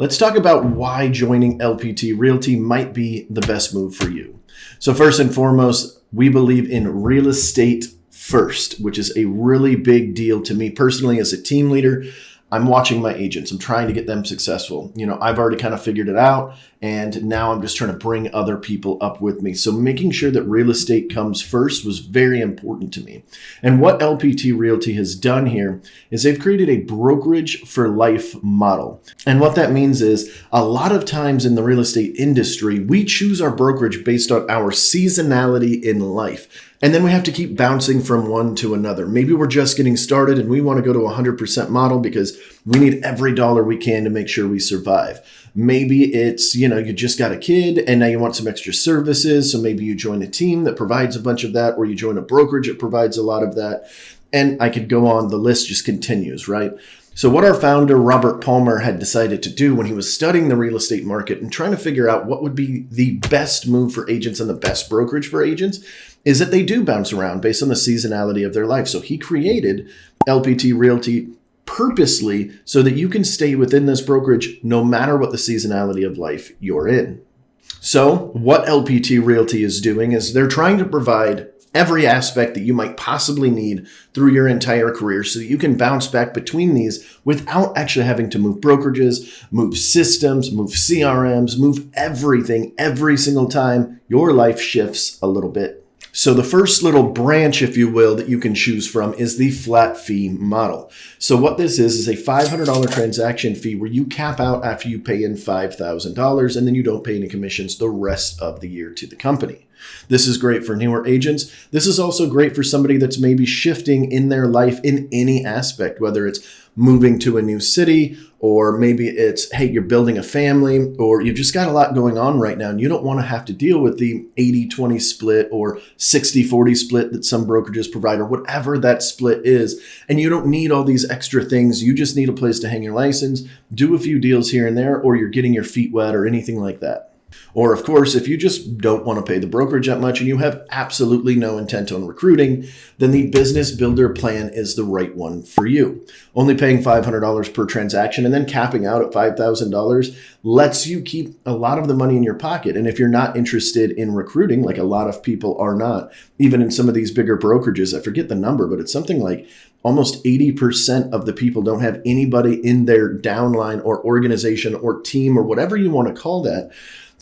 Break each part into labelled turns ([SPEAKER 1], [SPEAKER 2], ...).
[SPEAKER 1] Let's talk about why joining LPT Realty might be the best move for you. So first and foremost, we believe in real estate first, which is a really big deal to me personally as a team leader. I'm watching my agents. I'm trying to get them successful. I've already kind of figured it out, and now I'm just trying to bring other people up with me. So making sure that real estate comes first was very important to me. And what LPT Realty has done here is they've created a brokerage for life model. And what that means is a lot of times in the real estate industry, we choose our brokerage based on our seasonality in life. And then we have to keep bouncing from one to another. Maybe we're just getting started and we want to go to a 100% model because we need every dollar we can to make sure we survive. Maybe it's, you just got a kid and now you want some extra services. So maybe you join a team that provides a bunch of that, or you join a brokerage that provides a lot of that. And I could go on, the list just continues, right? So what our founder, Robert Palmer, had decided to do when he was studying the real estate market and trying to figure out what would be the best move for agents and the best brokerage for agents is that they do bounce around based on the seasonality of their life. So he created LPT Realty purposely so that you can stay within this brokerage no matter what the seasonality of life you're in. So what LPT Realty is doing is they're trying to provide every aspect that you might possibly need through your entire career so that you can bounce back between these without actually having to move brokerages, move systems, move CRMs, move everything every single time your life shifts a little bit. So the first little branch, if you will, that you can choose from is the flat fee model. So what this is a $500 transaction fee where you cap out after you pay in $5,000 and then you don't pay any commissions the rest of the year to the company. This is great for newer agents. This is also great for somebody that's maybe shifting in their life in any aspect, whether it's moving to a new city, or maybe it's, hey, you're building a family, or you've just got a lot going on right now and you don't want to have to deal with the 80-20 split or 60-40 split that some brokerages provide, or whatever that split is. And you don't need all these extra things. You just need a place to hang your license, do a few deals here and there, or you're getting your feet wet or anything like that. Or of course, if you just don't want to pay the brokerage that much and you have absolutely no intent on recruiting, then the business builder plan is the right one for you. Only paying $500 per transaction and then capping out at $5,000 lets you keep a lot of the money in your pocket. And if you're not interested in recruiting, like a lot of people are not, even in some of these bigger brokerages, I forget the number, but it's something like almost 80% of the people don't have anybody in their downline or organization or team or whatever you want to call that.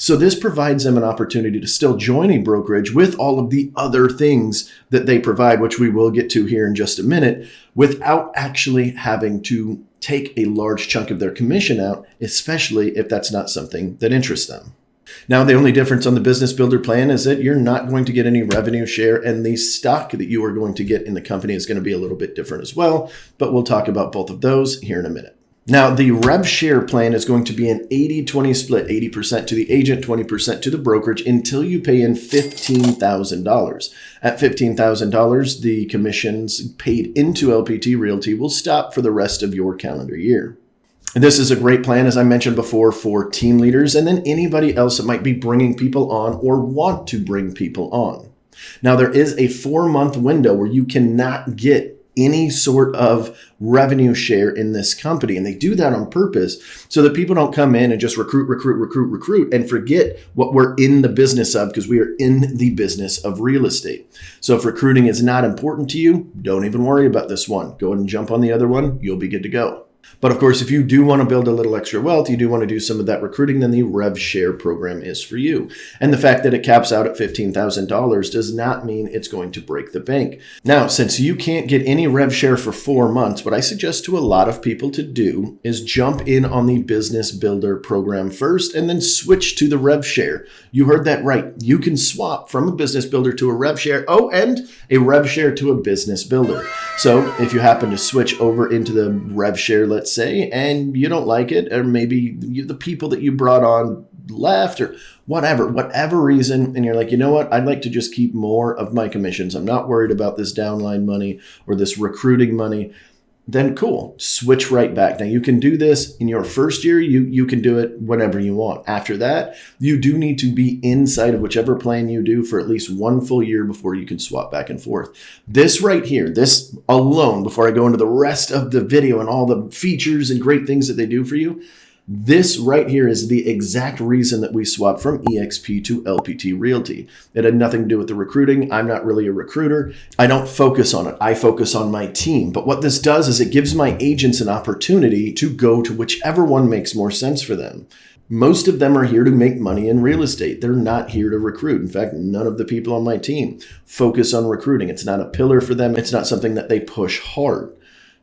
[SPEAKER 1] So this provides them an opportunity to still join a brokerage with all of the other things that they provide, which we will get to here in just a minute, without actually having to take a large chunk of their commission out, especially if that's not something that interests them. Now, the only difference on the business builder plan is that you're not going to get any revenue share, and the stock that you are going to get in the company is going to be a little bit different as well, but we'll talk about both of those here in a minute. Now, the rev share plan is going to be an 80-20 split, 80% to the agent, 20% to the brokerage until you pay in $15,000. At $15,000, the commissions paid into LPT Realty will stop for the rest of your calendar year. This is a great plan, as I mentioned before, for team leaders and then anybody else that might be bringing people on or want to bring people on. Now, there is a 4-month window where you cannot get any sort of revenue share in this company. And they do that on purpose so that people don't come in and just recruit and forget what we're in the business of, because we are in the business of real estate. So if recruiting is not important to you, don't even worry about this one. Go ahead and jump on the other one. You'll be good to go. But of course, if you do want to build a little extra wealth, you do want to do some of that recruiting, then the rev share program is for you. And the fact that it caps out at $15,000 does not mean it's going to break the bank. Now, since you can't get any rev share for 4 months, what I suggest to a lot of people to do is jump in on the business builder program first and then switch to the rev share. You heard that right. You can swap from a business builder to a rev share. Oh, and a rev share to a business builder. So if you happen to switch over into the rev share, let's say, and you don't like it, or maybe the people that you brought on left or whatever reason, and you're like, you know what, I'd like to just keep more of my commissions. I'm not worried about this downline money or this recruiting money. Then cool, switch right back. Now you can do this in your first year. You can do it whenever you want. After that, you do need to be inside of whichever plan you do for at least 1 full year before you can swap back and forth. This right here, this alone, before I go into the rest of the video and all the features and great things that they do for you, This right here is the exact reason that we swapped from EXP to LPT Realty. It had nothing to do with the recruiting. I'm not really a recruiter. I don't focus on it. I focus on my team. But what this does is it gives my agents an opportunity to go to whichever one makes more sense for them. Most of them are here to make money in real estate. They're not here to recruit. In fact, none of the people on my team focus on recruiting. It's not a pillar for them. It's not something that they push hard.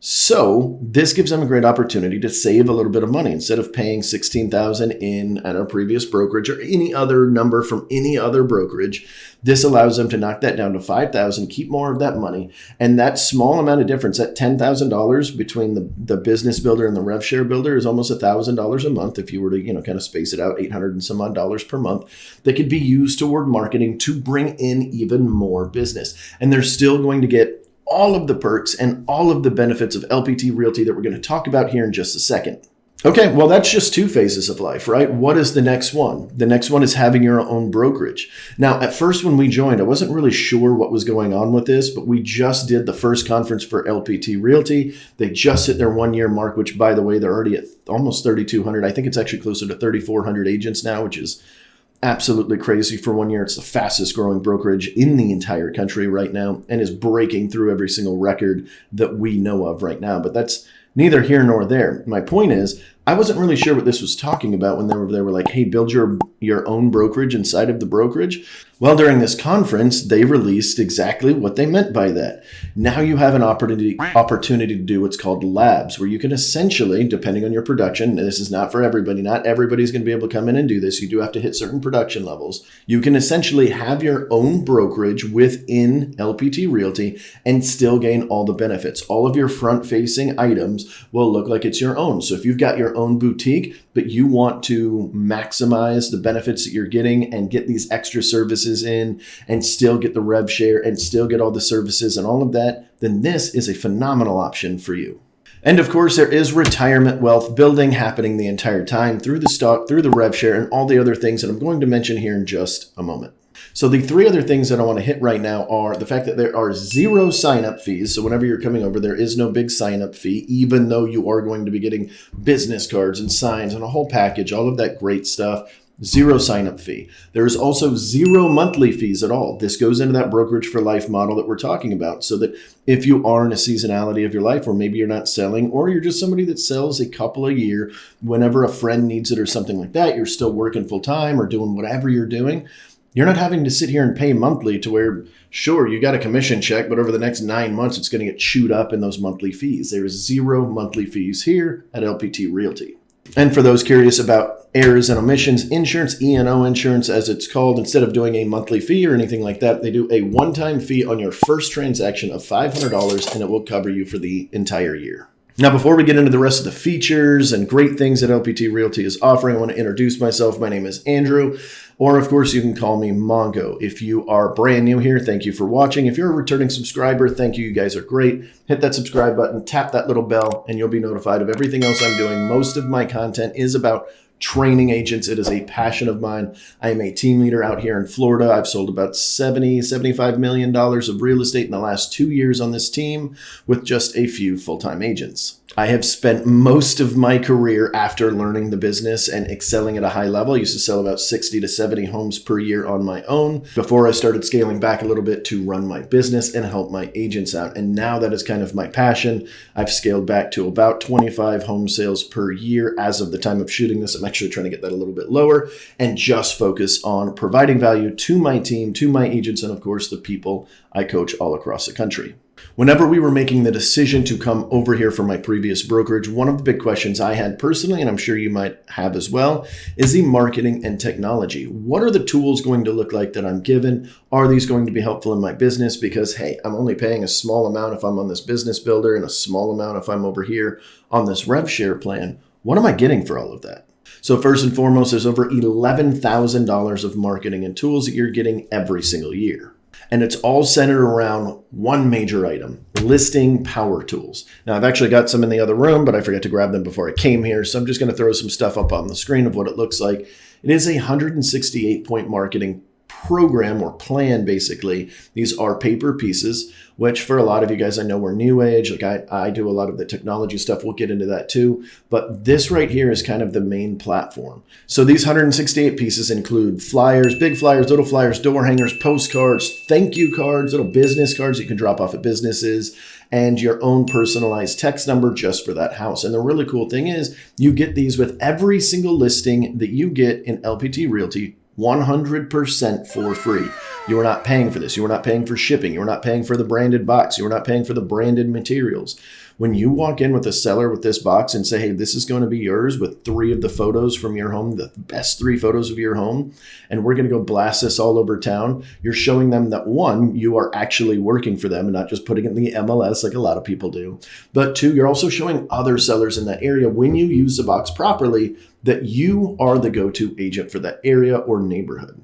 [SPEAKER 1] So this gives them a great opportunity to save a little bit of money. Instead of paying $16,000 in at our previous brokerage or any other number from any other brokerage, this allows them to knock that down to $5,000, keep more of that money. And that small amount of difference, that $10,000 between the business builder and the rev share builder is almost $1,000 a month. If you were to, kind of space it out, $800 and some odd dollars per month, that could be used toward marketing to bring in even more business. And they're still going to get all of the perks and all of the benefits of LPT Realty that we're going to talk about here in just a second. Okay, well, that's just two phases of life, right? What is the next one? The next one is having your own brokerage. Now, at first when we joined, I wasn't really sure what was going on with this, but we just did the first conference for LPT Realty. They just hit their 1 year mark, which, by the way, they're already at almost 3,200. I think it's actually closer to 3,400 agents now, which is absolutely crazy for 1 year. It's the fastest growing brokerage in the entire country right now and is breaking through every single record that we know of right now. But that's neither here nor there. My point is, I wasn't really sure what this was talking about when they were like, hey, build your own brokerage inside of the brokerage. Well, during this conference, they released exactly what they meant by that. Now you have an opportunity to do what's called labs, where you can essentially, depending on your production, this is not for everybody. Not everybody's going to be able to come in and do this. You do have to hit certain production levels. You can essentially have your own brokerage within LPT Realty and still gain all the benefits. All of your front-facing items will look like it's your own. So if you've got your own boutique, but you want to maximize the benefits that you're getting and get these extra services in and still get the rev share and still get all the services and all of that, then this is a phenomenal option for you. And of course, there is retirement wealth building happening the entire time through the stock, through the rev share, and all the other things that I'm going to mention here in just a moment. So the three other things that I want to hit right now are the fact that there are 0 sign-up fees. So whenever you're coming over, there is no big sign-up fee, even though you are going to be getting business cards and signs and a whole package, all of that great stuff. 0 sign-up fee. There is also 0 monthly fees at all. This goes into that brokerage for life model that we're talking about, so that if you are in a seasonality of your life, or maybe you're not selling, or you're just somebody that sells a couple a year, whenever a friend needs it or something like that, you're still working full-time or doing whatever you're doing, you're not having to sit here and pay monthly to where, sure, you got a commission check, but over the next 9 months, it's going to get chewed up in those monthly fees. There's 0 monthly fees here at LPT Realty. And for those curious about errors and omissions insurance, E&O insurance as it's called, instead of doing a monthly fee or anything like that, they do a one-time fee on your first transaction of $500, and it will cover you for the entire year. Now, before we get into the rest of the features and great things that LPT Realty is offering, I want to introduce myself. My name is Andrew, or of course, you can call me Mongo. If you are brand new here, thank you for watching. If you're a returning subscriber, thank you. You guys are great. Hit that subscribe button, tap that little bell, and you'll be notified of everything else I'm doing. Most of my content is about training agents. It is a passion of mine. I am a team leader out here in Florida. I've sold about $75 million of real estate in the last 2 years on this team with just a few full-time agents. I have spent most of my career after learning the business and excelling at a high level. I used to sell about 60 to 70 homes per year on my own before I started scaling back a little bit to run my business and help my agents out. And now that is kind of my passion. I've scaled back to about 25 home sales per year as of the time of shooting this. I'm actually trying to get that a little bit lower and just focus on providing value to my team, to my agents, and of course, the people I coach all across the country. Whenever we were making the decision to come over here for my previous brokerage, one of the big questions I had personally, and I'm sure you might have as well, is the marketing and technology. What are the tools going to look like that I'm given? Are these going to be helpful in my business? Because, hey, I'm only paying a small amount if I'm on this business builder and a small amount if I'm over here on this rev share plan. What am I getting for all of that? So first and foremost, there's over $11,000 of marketing and tools that you're getting every single year. And it's all centered around one major item, listing power tools. Now, I've actually got some in the other room, but I forgot to grab them before I came here. So I'm just going to throw some stuff up on the screen of what it looks like. It is a 168-point marketing program or plan, basically. These are paper pieces, which for a lot of you guys, I know we're new age. Like I do a lot of the technology stuff. We'll get into that too. But this right here is kind of the main platform. So these 168 pieces include flyers, big flyers, little flyers, door hangers, postcards, thank you cards, little business cards you can drop off at businesses, and your own personalized text number just for that house. And the really cool thing is you get these with every single listing that you get in LPT Realty 100% for free. You are not paying for this. You are not paying for shipping. You are not paying for the branded box. You are not paying for the branded materials. When you walk in with a seller with this box and say, hey, this is going to be yours with 3 of the photos from your home, the best 3 photos of your home, and we're going to go blast this all over town, you're showing them that 1, you are actually working for them and not just putting it in the MLS like a lot of people do. But 2, you're also showing other sellers in that area, when you use the box properly, that you are the go-to agent for that area or neighborhood.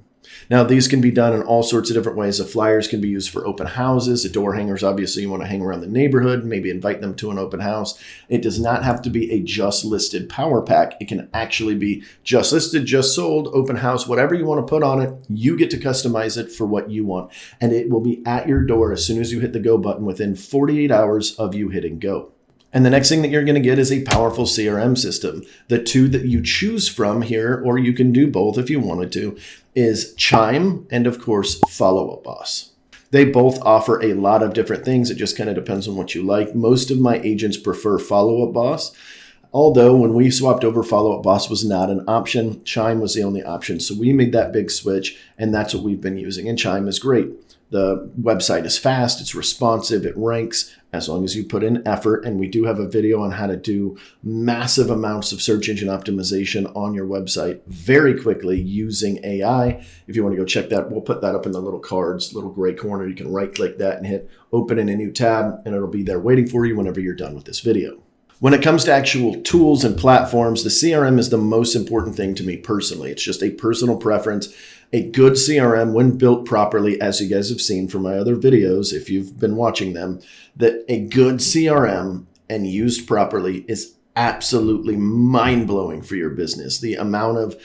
[SPEAKER 1] Now, these can be done in all sorts of different ways. The flyers can be used for open houses. The door hangers, obviously, you want to hang around the neighborhood, maybe invite them to an open house. It does not have to be a just listed power pack. It can actually be just listed, just sold, open house, whatever you want to put on it. You get to customize it for what you want. And it will be at your door as soon as you hit the go button within 48 hours of you hitting go. And the next thing that you're going to get is a powerful CRM system. The 2 that you choose from here, or you can do both if you wanted to, is Chime and, of course, Follow Up Boss. They both offer a lot of different things. It just kind of depends on what you like. Most of my agents prefer Follow Up Boss. Although when we swapped over, Follow Up Boss was not an option. Chime was the only option. So we made that big switch, and that's what we've been using. And Chime is great. The website is fast, it's responsive, it ranks as long as you put in effort. And we do have a video on how to do massive amounts of search engine optimization on your website very quickly using AI. If you want to go check that, we'll put that up in the little cards, little gray corner. You can right click that and hit open in a new tab, and it'll be there waiting for you whenever you're done with this video. When it comes to actual tools and platforms, the CRM is the most important thing to me personally. It's just a personal preference. A good CRM, when built properly, as you guys have seen from my other videos, if you've been watching them, that a good CRM and used properly is absolutely mind-blowing for your business. The amount of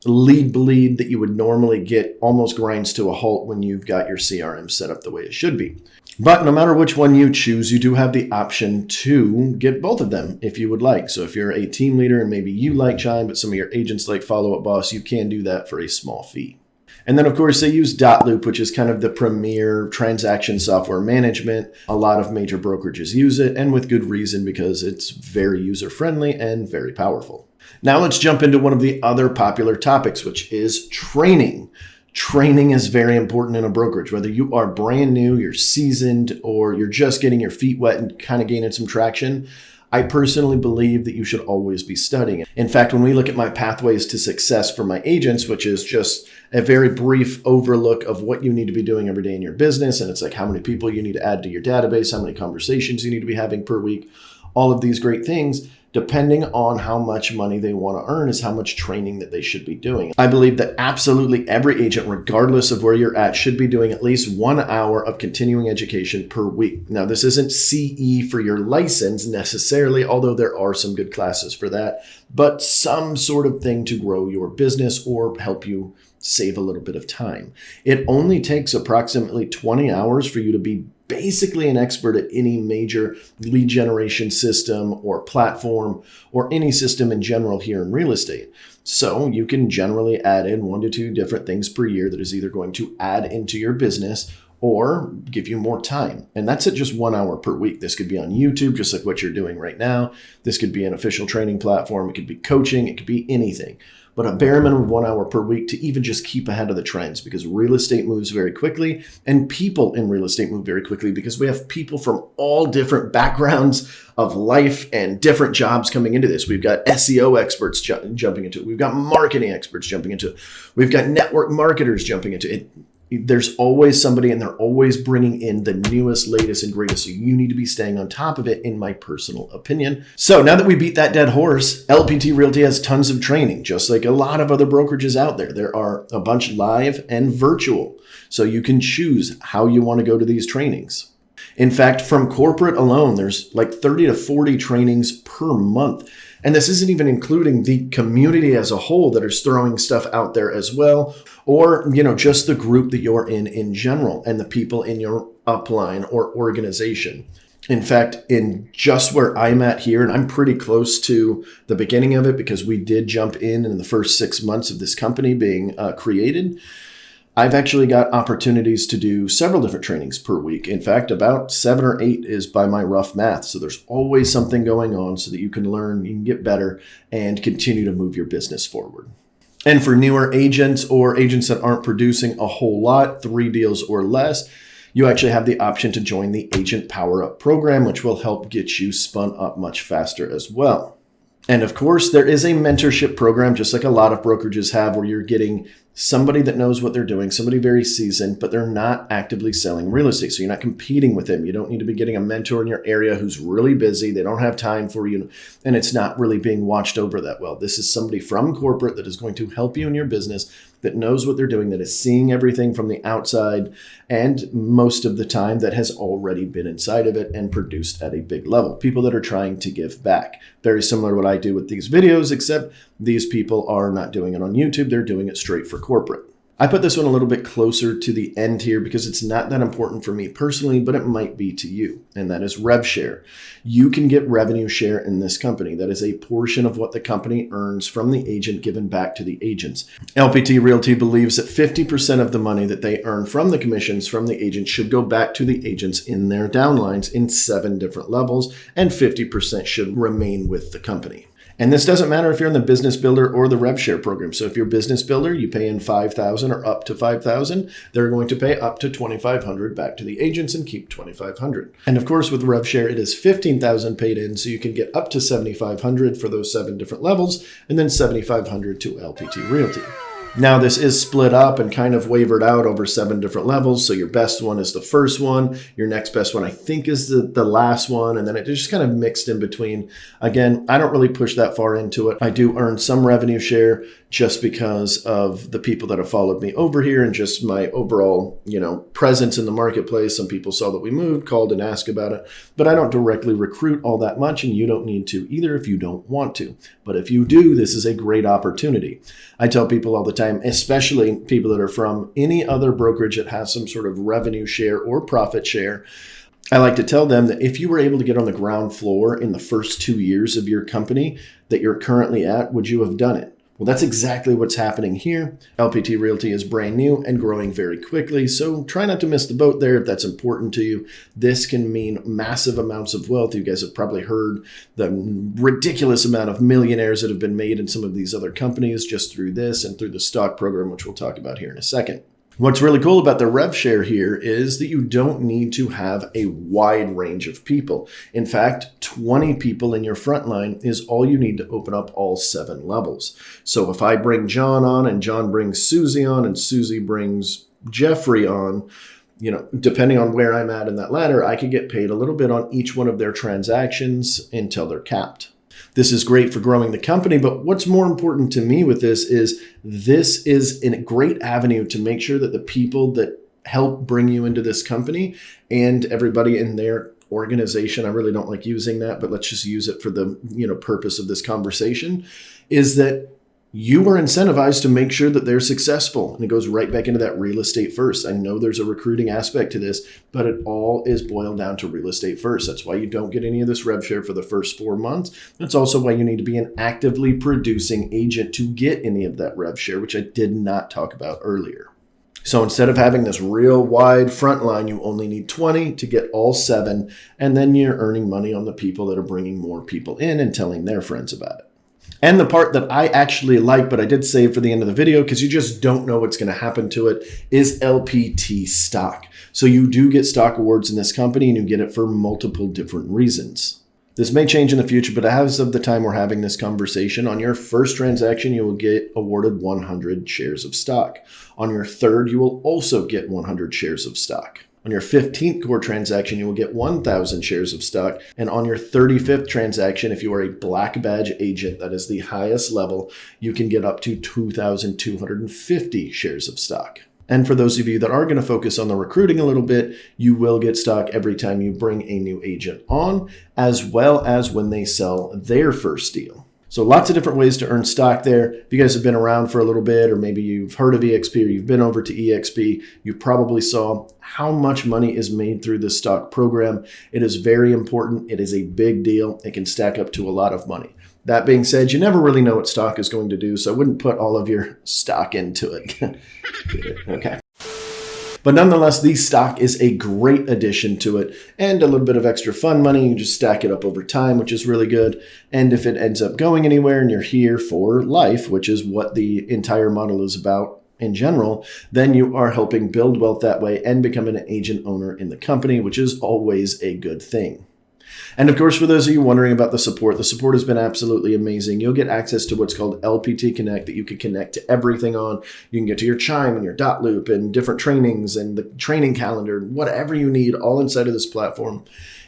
[SPEAKER 1] lead bleed that you would normally get almost grinds to a halt when you've got your CRM set up the way it should be. But no matter which one you choose, you do have the option to get both of them if you would like. So if you're a team leader and maybe you like Chime, but some of your agents like Follow Up Boss, you can do that for a small fee. And then, of course, they use Dotloop, which is kind of the premier transaction software management. A lot of major brokerages use it, and with good reason, because it's very user-friendly and very powerful. Now let's jump into one of the other popular topics, which is training. Training is very important in a brokerage, whether you are brand new, you're seasoned, or you're just getting your feet wet and kind of gaining some traction. I personally believe that you should always be studying. In fact, when we look at my pathways to success for my agents, which is just a very brief overlook of what you need to be doing every day in your business, and it's like how many people you need to add to your database, how many conversations you need to be having per week, all of these great things, depending on how much money they want to earn, is how much training that they should be doing. I believe that absolutely every agent, regardless of where you're at, should be doing at least 1 hour of continuing education per week. Now, this isn't CE for your license necessarily, although there are some good classes for that, but some sort of thing to grow your business or help you save a little bit of time. It only takes approximately 20 hours for you to be basically an expert at any major lead generation system or platform or any system in general here in real estate. So you can generally add in 1 to 2 different things per year that is either going to add into your business or give you more time. And that's at just 1 hour per week. This could be on YouTube, just like what you're doing right now. This could be an official training platform. It could be coaching. It could be anything. But a bare minimum of 1 hour per week to even just keep ahead of the trends, because real estate moves very quickly and people in real estate move very quickly, because we have people from all different backgrounds of life and different jobs coming into this. We've got SEO experts jumping into it. We've got marketing experts jumping into it. We've got network marketers jumping into it. There's always somebody, and they're always bringing in the newest, latest, and greatest. So you need to be staying on top of it, in my personal opinion. So now that we beat that dead horse, LPT Realty has tons of training, just like a lot of other brokerages out there. There are a bunch live and virtual. So you can choose how you want to go to these trainings. In fact, from corporate alone, there's like 30 to 40 trainings per month. And this isn't even including the community as a whole that is throwing stuff out there as well, or, just the group that you're in general and the people in your upline or organization. In fact, in just where I'm at here, and I'm pretty close to the beginning of it because we did jump in the first 6 months of this company being created, I've actually got opportunities to do several different trainings per week. In fact, about 7 or 8 is by my rough math. So there's always something going on so that you can learn, you can get better, and continue to move your business forward. And for newer agents or agents that aren't producing a whole lot, 3 deals or less, you actually have the option to join the Agent Power Up program, which will help get you spun up much faster as well. And of course, there is a mentorship program, just like a lot of brokerages have, where you're getting somebody that knows what they're doing, somebody very seasoned, but they're not actively selling real estate. So you're not competing with them. You don't need to be getting a mentor in your area who's really busy. They don't have time for you, and it's not really being watched over that well. This is somebody from corporate that is going to help you in your business, that knows what they're doing, that is seeing everything from the outside, and most of the time that has already been inside of it and produced at a big level. People that are trying to give back. Very similar to what I do with these videos, except these people are not doing it on YouTube. They're doing it straight for corporate. I put this one a little bit closer to the end here because it's not that important for me personally, but it might be to you, and that is rev share. You can get revenue share in this company. That is a portion of what the company earns from the agent given back to the agents. LPT Realty believes that 50% of the money that they earn from the commissions from the agents should go back to the agents in their downlines in 7 different levels, and 50% should remain with the company. And this doesn't matter if you're in the business builder or the rev share program. So if you're a business builder, you pay in $5,000 or up to $5,000. They're going to pay up to $2,500 back to the agents and keep $2,500. And of course, with rev share, it is $15,000 paid in, so you can get up to $7,500 for those 7 different levels, and then $7,500 to LPT Realty. Now, this is split up and kind of wavered out over 7 different levels. So your best one is the first one. Your next best one, I think, is the last one. And then it just kind of mixed in between. Again, I don't really push that far into it. I do earn some revenue share just because of the people that have followed me over here and just my overall, presence in the marketplace. Some people saw that we moved, called and asked about it. But I don't directly recruit all that much, and you don't need to either if you don't want to. But if you do, this is a great opportunity. I tell people all the time, especially people that are from any other brokerage that has some sort of revenue share or profit share, I like to tell them that if you were able to get on the ground floor in the first 2 years of your company that you're currently at, would you have done it? Well, that's exactly what's happening here. LPT Realty is brand new and growing very quickly, so try not to miss the boat there if that's important to you. This can mean massive amounts of wealth. You guys have probably heard the ridiculous amount of millionaires that have been made in some of these other companies just through this and through the stock program, which we'll talk about here in a second. What's really cool about the rev share here is that you don't need to have a wide range of people. In fact, 20 people in your front line is all you need to open up all 7 levels. So if I bring John on and John brings Susie on and Susie brings Jeffrey on, depending on where I'm at in that ladder, I could get paid a little bit on each one of their transactions until they're capped. This is great for growing the company, but what's more important to me with this is a great avenue to make sure that the people that help bring you into this company and everybody in their organization, I really don't like using that, but let's just use it for the purpose of this conversation, is that you are incentivized to make sure that they're successful. And it goes right back into that real estate first. I know there's a recruiting aspect to this, but it all is boiled down to real estate first. That's why you don't get any of this rev share for the first 4 months. That's also why you need to be an actively producing agent to get any of that rev share, which I did not talk about earlier. So instead of having this real wide front line, you only need 20 to get all 7. And then you're earning money on the people that are bringing more people in and telling their friends about it. And the part that I actually like, but I did save for the end of the video because you just don't know what's going to happen to it, is LPT stock. So you do get stock awards in this company, and you get it for multiple different reasons. This may change in the future, but as of the time we're having this conversation, on your first transaction, you will get awarded 100 shares of stock. On your third, you will also get 100 shares of stock. On your 15th core transaction, you will get 1,000 shares of stock. And on your 35th transaction, if you are a black badge agent, that is the highest level, you can get up to 2,250 shares of stock. And for those of you that are going to focus on the recruiting a little bit, you will get stock every time you bring a new agent on, as well as when they sell their first deal. So lots of different ways to earn stock there. If you guys have been around for a little bit, or maybe you've heard of EXP or you've been over to EXP, you probably saw how much money is made through this stock program. It is very important. It is a big deal. It can stack up to a lot of money. That being said, you never really know what stock is going to do, so I wouldn't put all of your stock into it. Okay. But nonetheless, the stock is a great addition to it, and a little bit of extra fun money. You just stack it up over time, which is really good. And if it ends up going anywhere and you're here for life, which is what the entire model is about in general, then you are helping build wealth that way and become an agent owner in the company, which is always a good thing. And of course, for those of you wondering about the support has been absolutely amazing. You'll get access to what's called LPT Connect that you can connect to everything on. You can get to your Chime and your dot loop and different trainings and the training calendar, whatever you need, all inside of this platform.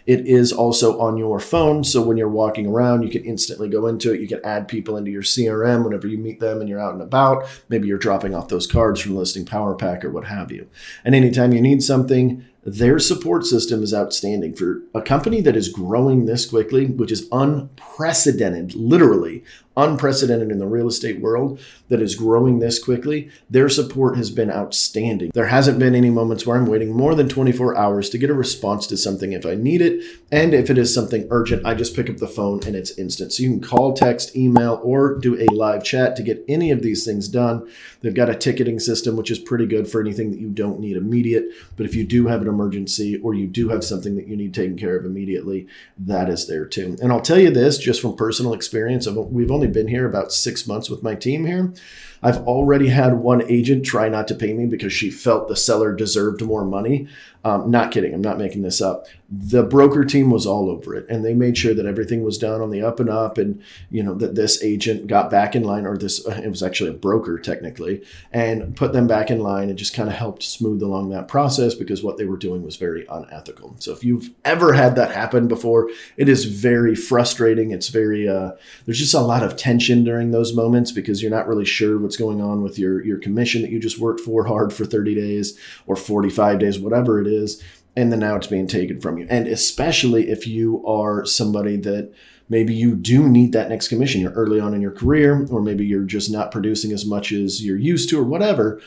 [SPEAKER 1] It is also on your phone, so when you're walking around, you can instantly go into it. You can add people into your CRM whenever you meet them and you're out and about. Maybe you're dropping off those cards from the Listing Power Pack or what have you. And anytime you need something, their support system is outstanding. For a company that is growing this quickly, which is unprecedented, literally unprecedented in the real estate world, that is growing this quickly, their support has been outstanding. There hasn't been any moments where I'm waiting more than 24 hours to get a response to something if I need it. And if it is something urgent, I just pick up the phone and it's instant. So you can call, text, email, or do a live chat to get any of these things done. They've got a ticketing system, which is pretty good for anything that you don't need immediate. But if you do have an emergency or you do have something that you need taken care of immediately, that is there too. And I'll tell you this, just from personal experience, we've only been here about 6 months with my team here. I've already had one agent try not to pay me because she felt the seller deserved more money. Not kidding. I'm not making this up. The broker team was all over it, and they made sure that everything was done on the up and up, and that this agent got back in line, or it was actually a broker technically, and put them back in line and just kind of helped smooth along that process because what they were doing was very unethical. So if you've ever had that happen before, it is very frustrating. It's very, there's just a lot of tension during those moments because you're not really sure what's going on with your commission that you just worked for hard for 30 days or 45 days, whatever it is. And then now it's being taken from you. And especially if you are somebody that maybe you do need that next commission. You're early on in your career, or maybe you're just not producing as much as you're used to or whatever.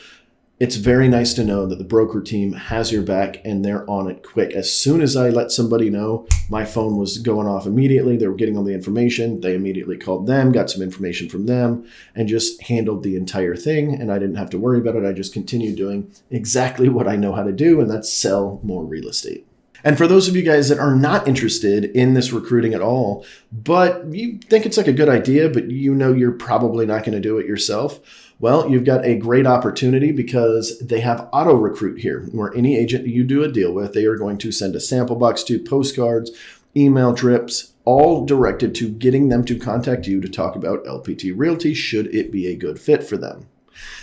[SPEAKER 1] It's very nice to know that the broker team has your back and they're on it quick. As soon as I let somebody know, my phone was going off immediately. They were getting all the information. They immediately called them, got some information from them, and just handled the entire thing. And I didn't have to worry about it. I just continued doing exactly what I know how to do, and that's sell more real estate. And for those of you guys that are not interested in this recruiting at all, but you think it's like a good idea, but you're probably not going to do it yourself, well, you've got a great opportunity because they have auto recruit here, where any agent you do a deal with, they are going to send a sample box to, postcards, email drips, all directed to getting them to contact you to talk about LPT Realty should it be a good fit for them.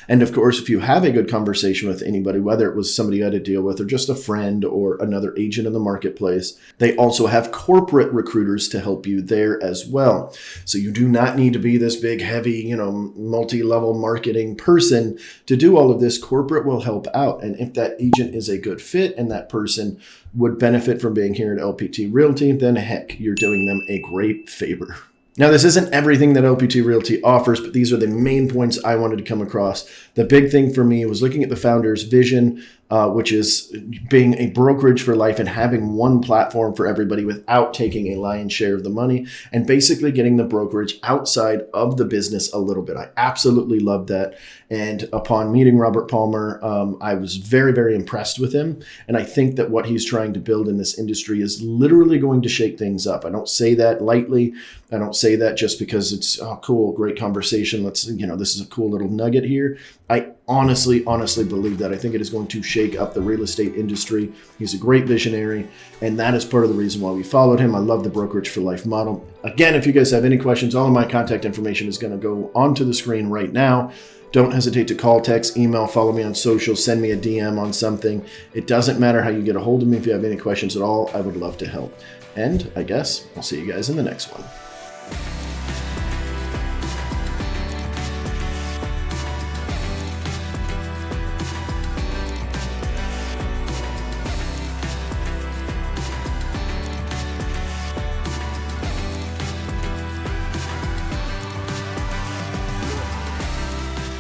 [SPEAKER 1] And of course, if you have a good conversation with anybody, whether it was somebody you had to deal with or just a friend or another agent in the marketplace, they also have corporate recruiters to help you there as well. So you do not need to be this big, heavy, multi-level marketing person to do all of this. Corporate will help out. And if that agent is a good fit and that person would benefit from being here at LPT Realty, then heck, you're doing them a great favor. Now, this isn't everything that LPT Realty offers, but these are the main points I wanted to come across. The big thing for me was looking at the founder's vision, which is being a brokerage for life and having one platform for everybody without taking a lion's share of the money, and basically getting the brokerage outside of the business a little bit. I absolutely loved that. And upon meeting Robert Palmer, I was very, very impressed with him. And I think that what he's trying to build in this industry is literally going to shake things up. I don't say that lightly. I don't say that just because it's cool, great conversation. This is a cool little nugget here. I honestly believe that. I think it is going to shake up the real estate industry. He's a great visionary, and that is part of the reason why we followed him. I love the Brokerage for Life model. Again, if you guys have any questions, all of my contact information is going to go onto the screen right now. Don't hesitate to call, text, email, follow me on social, send me a DM on something. It doesn't matter how you get a hold of me. If you have any questions at all, I would love to help. And I guess I'll see you guys in the next one.